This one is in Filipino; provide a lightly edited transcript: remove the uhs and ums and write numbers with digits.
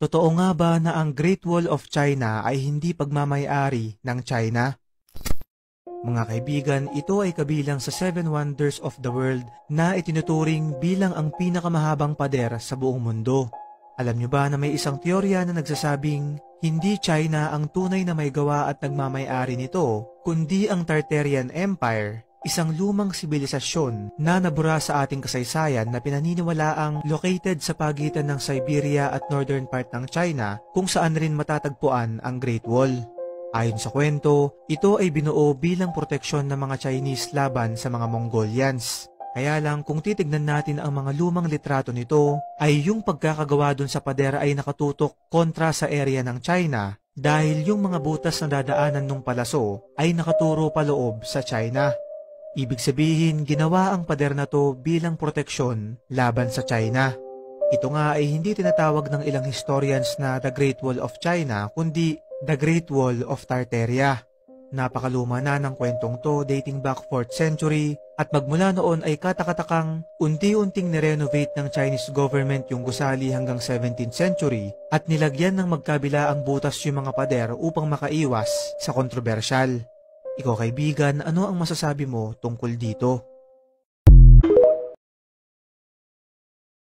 Totoo nga ba na ang Great Wall of China ay hindi pagmamay-ari ng China? Mga kaibigan, ito ay kabilang sa 7 Wonders of the World na itinuturing bilang ang pinakamahabang pader sa buong mundo. Alam nyo ba na may isang teorya na nagsasabing hindi China ang tunay na may gawa at nagmamay-ari nito, kundi ang Tartarian Empire, isang lumang sibilisasyon na nabura sa ating kasaysayan na pinaniniwalaang located sa pagitan ng Siberia at northern part ng China kung saan rin matatagpuan ang Great Wall. Ayon sa kwento, ito ay binuo bilang proteksyon ng mga Chinese laban sa mga Mongolians. Kaya lang kung titignan natin ang mga lumang litrato nito, ay yung pagkakagawa dun sa pader ay nakatutok kontra sa area ng China dahil yung mga butas na dadaanan ng palaso ay nakaturo paloob sa China. Ibig sabihin, ginawa ang pader na to bilang proteksyon laban sa China. Ito nga ay hindi tinatawag ng ilang historians na The Great Wall of China, kundi The Great Wall of Tartaria. Napakaluma na ng kwentong to dating back 4th century at magmula noon ay katakatakang unti-unting nirenovate ng Chinese government yung gusali hanggang 17th century at nilagyan ng magkabila ang butas yung mga pader upang makaiwas sa kontrobersyal. Ikaw kaibigan, ano ang masasabi mo tungkol dito?